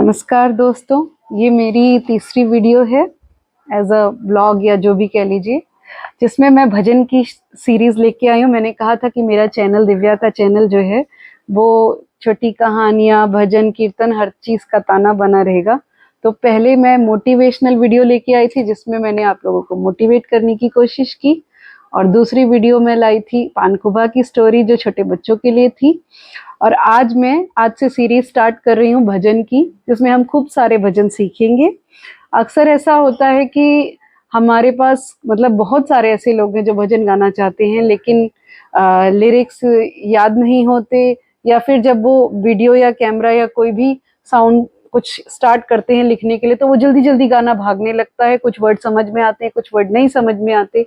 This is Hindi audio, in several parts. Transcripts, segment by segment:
नमस्कार दोस्तों, ये मेरी तीसरी वीडियो है एज अ ब्लॉग या जो भी कह लीजिए, जिसमें मैं भजन की सीरीज लेके आई हूँ। मैंने कहा था कि मेरा चैनल, दिव्या का चैनल जो है वो छोटी कहानियाँ, भजन, कीर्तन, हर चीज़ का ताना बना रहेगा। तो पहले मैं मोटिवेशनल वीडियो लेके आई थी जिसमें मैंने आप लोगों को मोटिवेट करने की कोशिश की, और दूसरी वीडियो में लाई थी पानकुबा की स्टोरी जो छोटे बच्चों के लिए थी। और आज से सीरीज स्टार्ट कर रही हूँ भजन की, जिसमें हम खूब सारे भजन सीखेंगे। अक्सर ऐसा होता है कि हमारे पास मतलब बहुत सारे ऐसे लोग हैं जो भजन गाना चाहते हैं, लेकिन लिरिक्स याद नहीं होते, या फिर जब वो वीडियो या कैमरा या कोई भी साउंड कुछ स्टार्ट करते हैं लिखने के लिए, तो वो जल्दी जल्दी गाना भागने लगता है। कुछ वर्ड समझ में आते हैं, कुछ वर्ड नहीं समझ में आते,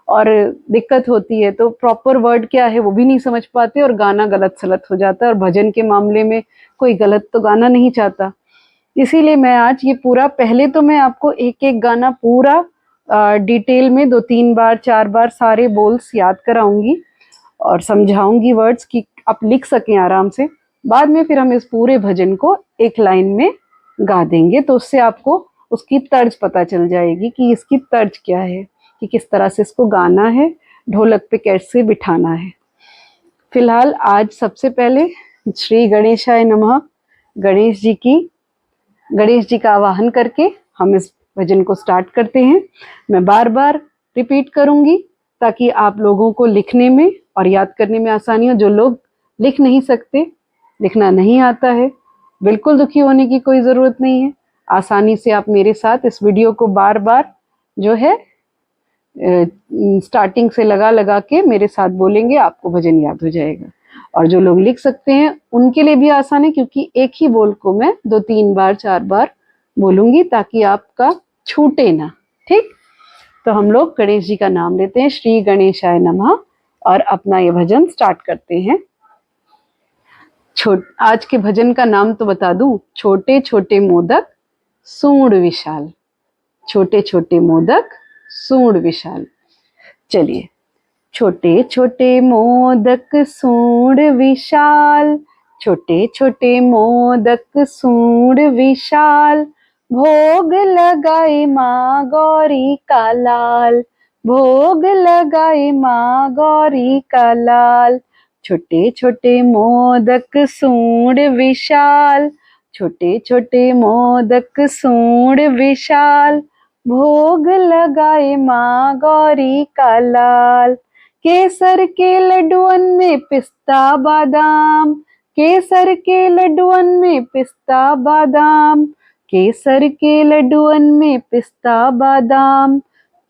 और दिक्कत होती है। तो प्रॉपर वर्ड क्या है वो भी नहीं समझ पाते, और गाना गलत सलत हो जाता है। और भजन के मामले में कोई गलत तो गाना नहीं चाहता। इसीलिए मैं आज ये पूरा, पहले तो मैं आपको एक एक गाना पूरा डिटेल में 2-3 बार 4 बार सारे बोल्स याद कराऊंगी और समझाऊंगी वर्ड्स कि आप लिख सकें आराम से। बाद में फिर हम इस पूरे भजन को एक लाइन में गा देंगे, तो उससे आपको उसकी तर्ज पता चल जाएगी कि इसकी तर्ज क्या है, कि किस तरह से इसको गाना है, ढोलक पे कैसे बिठाना है। फिलहाल आज सबसे पहले श्री गणेशाय नमः, गणेश जी का आवाहन करके हम इस भजन को स्टार्ट करते हैं। मैं बार बार रिपीट करूंगी ताकि आप लोगों को लिखने में और याद करने में आसानी हो। जो लोग लिख नहीं सकते, लिखना नहीं आता है, बिल्कुल दुखी होने की कोई ज़रूरत नहीं है। आसानी से आप मेरे साथ इस वीडियो को बार बार जो है स्टार्टिंग से लगा लगा के मेरे साथ बोलेंगे, आपको भजन याद हो जाएगा। और जो लोग लिख सकते हैं उनके लिए भी आसान है, क्योंकि एक ही बोल को मैं 2-3 बार 4 बार बोलूंगी ताकि आपका छूटे ना। ठीक, तो हम लोग गणेश जी का नाम लेते हैं, श्री गणेशाय नमः, और अपना ये भजन स्टार्ट करते हैं। आज के भजन का नाम तो बता दूं, छोटे छोटे मोदक सूंड विशाल। छोटे छोटे मोदक सूंड विशाल। चलिए। छोटे छोटे मोदक सूंड विशाल, छोटे छोटे मोदक सूंड विशाल, भोग लगाए माँ गौरी का लाल, भोग लगाए माँ गौरी का लाल। छोटे छोटे मोदक सूंड विशाल, छोटे छोटे मोदक सूंड विशाल, भोग लगाए माँ गौरी का लाल। केसर के लड्डुअन में पिस्ता बादाम, केसर के लड्डुअन में पिस्ता बादाम, केसर के लड्डुअन में पिस्ता बादाम,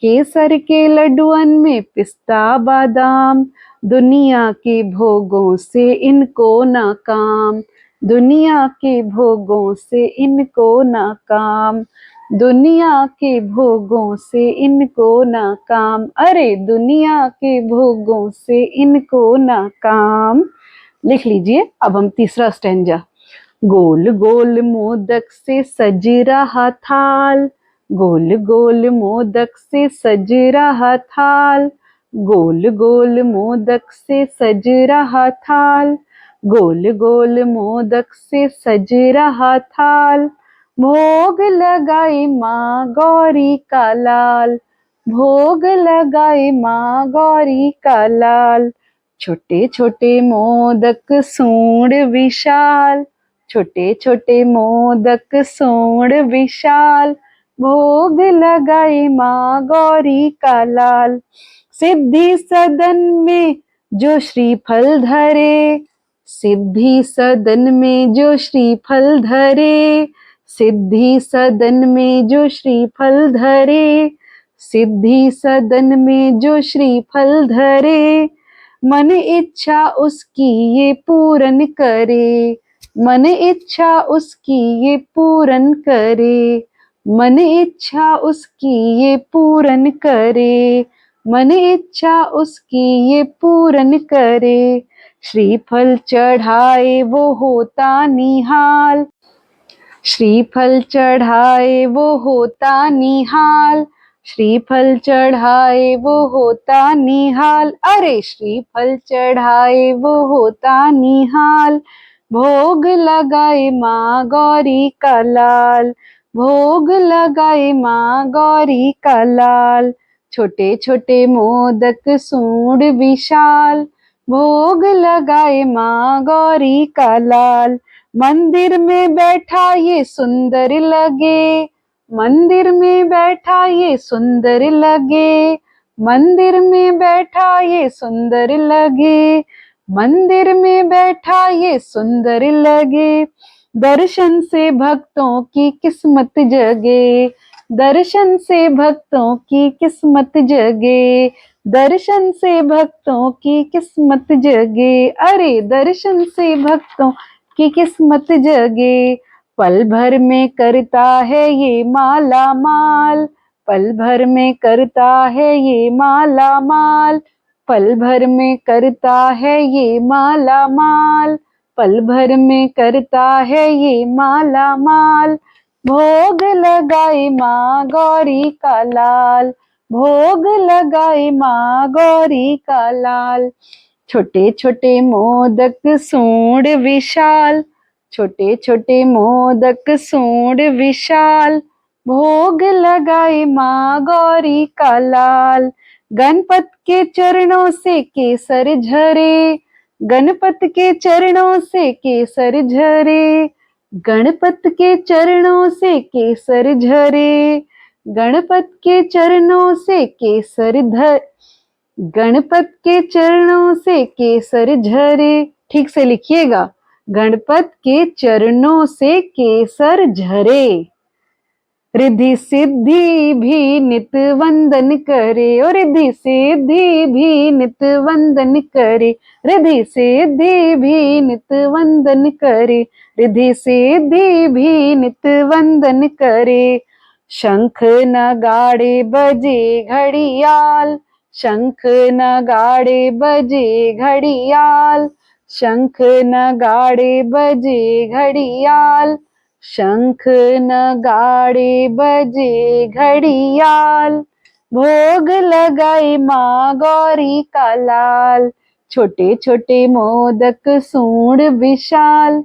केसर के लड्डुअन में पिस्ता बादाम। दुनिया के भोगों से इनको ना काम, दुनिया के भोगों से इनको ना काम, दुनिया के भोगों से इनको ना काम। अरे दुनिया के भोगों से इनको ना काम। लिख लीजिए। अब हम तीसरा स्टैंजा। गोल गोल मोदक से सज रहा थाल, गोल गोल मोदक से सज रहा थाल, गोल गोल मोदक से सज रहा थाल, गोल गोल मोदक से सज रहा थाल। भोग लगाए माँ गौरी का लाल, भोग लगाए माँ गौरी का लाल। छोटे छोटे मोदक सूंड विशाल, छोटे छोटे मोदक सूंड विशाल, भोग लगाए माँ गौरी का लाल। सिद्धि सदन में जो श्रीफल धरे, सिद्धि सदन में जो श्रीफल धरे, सिद्धि सदन में जो श्रीफल धरे, सिद्धि सदन में जो श्रीफल धरे, मन इच्छा उसकी ये पूरन करे, मन इच्छा उसकी ये पूरन करे, मन इच्छा उसकी ये पूरन करे, मन इच्छा उसकी ये पूरन करे। श्रीफल चढ़ाए वो होता निहाल, श्रीफल चढ़ाए वो होता निहाल, श्रीफल चढ़ाए वो होता निहाल। अरे श्रीफल चढ़ाए वो होता निहाल। भोग लगाए माँ गौरी का लाल, भोग लगाए माँ गौरी का लाल। छोटे छोटे मोदक सूंड विशाल, भोग लगाए माँ गौरी का लाल। मंदिर में बैठा ये सुंदर लगे, मंदिर में बैठा ये सुंदर लगे, मंदिर में बैठा ये सुंदर लगे, मंदिर में बैठा ये सुंदर लगे। दर्शन से भक्तों की किस्मत जगे, दर्शन से भक्तों की किस्मत जगे, दर्शन से भक्तों की किस्मत जगे। अरे दर्शन से भक्तों की किस्मत जगे। पल भर में करता है ये माला माल, पल भर में करता है ये माला माल, पल भर में करता है ये माला माल, पल भर में करता है ये माला माल। भोग लगाए माँ गौरी का लाल, भोग लगाए माँ गौरी का लाल। छोटे छोटे मोदक सूंड विशाल, छोटे छोटे मोदक सूंड विशाल, भोग लगाए माँ गौरी का लाल। गणपत के चरणों से केसर झरे, गणपत के चरणों से केसर झरे, गणपत के चरणों से केसर झरे, गणपत के चरणों से केसर धर, गणपत के चरणों से केसर झरे। ठीक से लिखिएगा, गणपत के चरणों से केसर झरे। रिद्धि सिद्धि भी नित वंदन करे, और रिद्धि सिद्धि भी नित वंदन करे, रिद्धि सिद्धि भी नित वंदन करे, रिद्धि सिद्धि भी नित वंदन करे। शंख नगाड़े बजे घड़ियाल, शंख नगाड़े बजे घड़ियाल, शंख नगाड़े बजे घड़ियाल, शंख नगाड़े बजे घड़ियाल। भोग लगाई माँ गौरी का लाल, छोटे छोटे मोदक सूंड विशाल,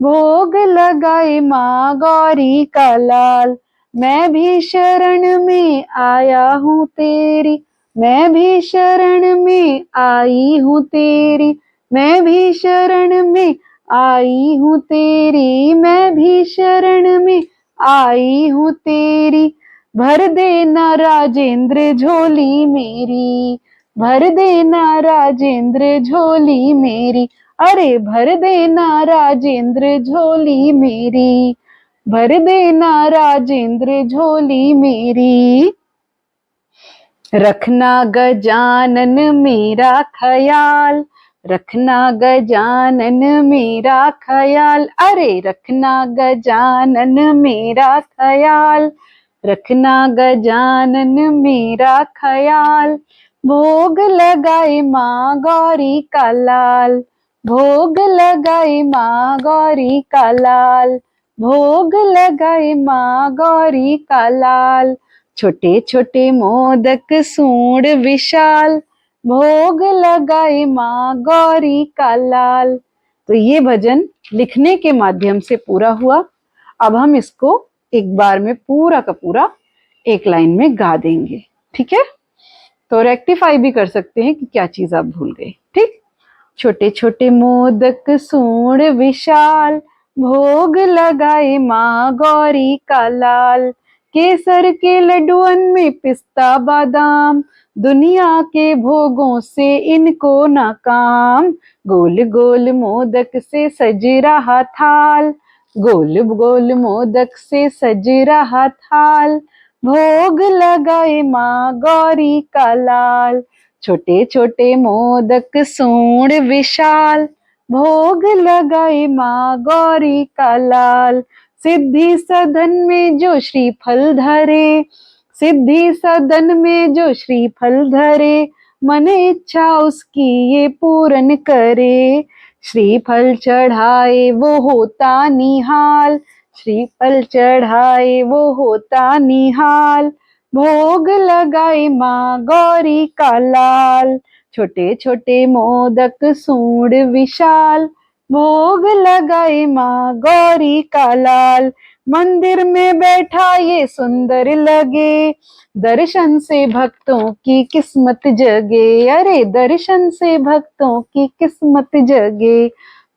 भोग लगाई माँ गौरी का लाल। मैं भी शरण में आया हूँ तेरी, मैं भी शरण में आई हूँ तेरी, मैं भी शरण में आई हूँ तेरी, मैं भी शरण में आई हूँ तेरी। भर देना राजेंद्र झोली मेरी, भर देना राजेंद्र झोली मेरी, अरे भर देना राजेंद्र झोली मेरी, भर देना राजेंद्र झोली मेरी। रखना गजानन मेरा ख्याल, रखना गजानन मेरा ख्याल, अरे रखना गजानन मेरा ख्याल, रखना गजानन मेरा ख्याल। भोग लगाए माँ गौरी का लाल, भोग लगाए माँ गौरी का लाल, भोग लगाए माँ गौरी का लाल। छोटे छोटे मोदक सूंड विशाल, भोग लगाए माँ गौरी का लाल। तो ये भजन लिखने के माध्यम से पूरा हुआ। अब हम इसको एक बार में पूरा का पूरा एक लाइन में गा देंगे, ठीक है? तो रेक्टिफाई भी कर सकते हैं कि क्या चीज आप भूल गए, ठीक? छोटे छोटे मोदक सूंड विशाल, भोग लगाए माँ गौरी का लाल। केसर के लड्डुअन में पिस्ता बादाम, दुनिया के भोगों से इनको ना काम। गोल गोल मोदक से सज रहा थाल, गोल गोल मोदक से सज रहा थाल। भोग लगाए माँ गौरी का लाल। छोटे छोटे मोदक सूंड विशाल, भोग लगाए माँ गौरी का लाल। सिद्धि सदन में जो श्रीफल धरे, सिद्धि सदन में जो श्रीफल धरे, मन इच्छा उसकी ये पूरन करे। श्रीफल चढ़ाए वो होता निहाल, श्रीफल चढ़ाए वो होता निहाल। भोग लगाई माँ गौरी का लाल। छोटे छोटे मोदक सूंड विशाल, भोग लगाए माँ गौरी का लाल। मंदिर में बैठा ये सुंदर लगे, दर्शन से भक्तों की किस्मत जगे। अरे दर्शन से भक्तों की किस्मत जगे,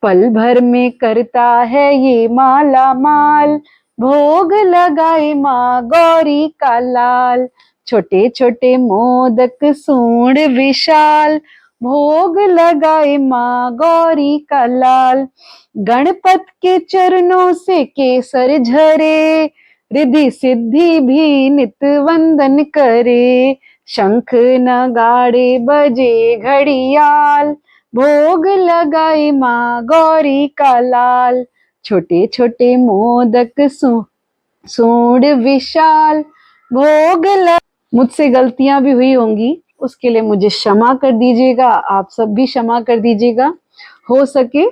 पल भर में करता है ये माला माल। भोग लगाए माँ गौरी का लाल, छोटे छोटे मोदक सूंड विशाल। भोग लगाए माँ गौरी का लाल, गणपत के चरणों से केसर झरे, रिद्धि सिद्धि भी नित वंदन करे। शंख नगाड़े बजे घड़ियाल, भोग लगाए माँ गौरी का लाल। छोटे छोटे मोदक सूंड विशाल, भोग लग। मुझसे गलतियां भी हुई होंगी, उसके लिए मुझे क्षमा कर दीजिएगा, आप सब भी क्षमा कर दीजिएगा। हो सके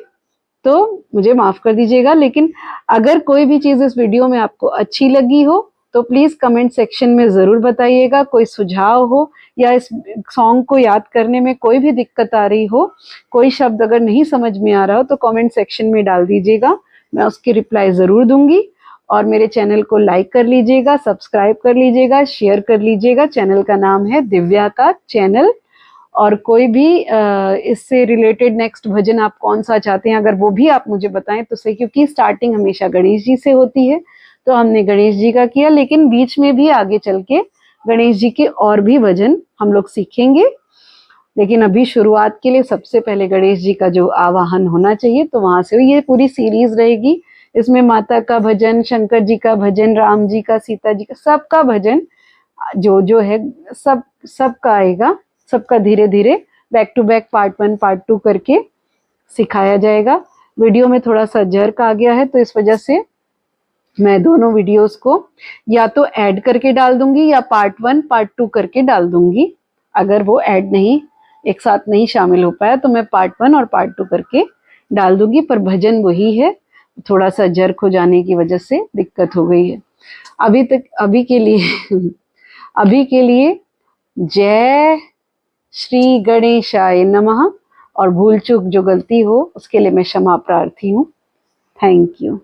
तो मुझे माफ कर दीजिएगा। लेकिन अगर कोई भी चीज इस वीडियो में आपको अच्छी लगी हो तो प्लीज कमेंट सेक्शन में जरूर बताइएगा। कोई सुझाव हो या इस सॉन्ग को याद करने में कोई भी दिक्कत आ रही हो, कोई शब्द अगर नहीं समझ में आ रहा हो तो कमेंट सेक्शन में डाल दीजिएगा, मैं उसकी रिप्लाई जरूर दूंगी। और मेरे चैनल को लाइक कर लीजिएगा, सब्सक्राइब कर लीजिएगा, शेयर कर लीजिएगा। चैनल का नाम है दिव्या का चैनल। और कोई भी इससे रिलेटेड नेक्स्ट भजन आप कौन सा चाहते हैं, अगर वो भी आप मुझे बताएं तो सही, क्योंकि स्टार्टिंग हमेशा गणेश जी से होती है तो हमने गणेश जी का किया, लेकिन बीच में भी आगे चल के गणेश जी के और भी भजन हम लोग सीखेंगे। लेकिन अभी शुरुआत के लिए सबसे पहले गणेश जी का जो आवाहन होना चाहिए, तो वहां से ये पूरी सीरीज रहेगी। इसमें माता का भजन, शंकर जी का भजन, राम जी का, सीता जी का, सबका भजन जो जो है सबका आएगा। सबका धीरे धीरे back to back part 1 part 2 करके सिखाया जाएगा। वीडियो में थोड़ा सा जर्क आ गया है तो इस वजह से मैं दोनों वीडियोस को या तो ऐड करके डाल दूंगी या पार्ट 1 पार्ट 2 करके डाल दूंगी। अगर वो ऐड नहीं, एक साथ नहीं शामिल हो पाया तो मैं पार्ट 1 और पार्ट 2 करके डाल दूंगी, पर भजन वही है। थोड़ा सा जर्क हो जाने की वजह से दिक्कत हो गई है अभी के लिए अभी के लिए जय श्री गणेशाय नमः। और भूल चूक जो गलती हो उसके लिए मैं क्षमा प्रार्थी हूँ। Thank you.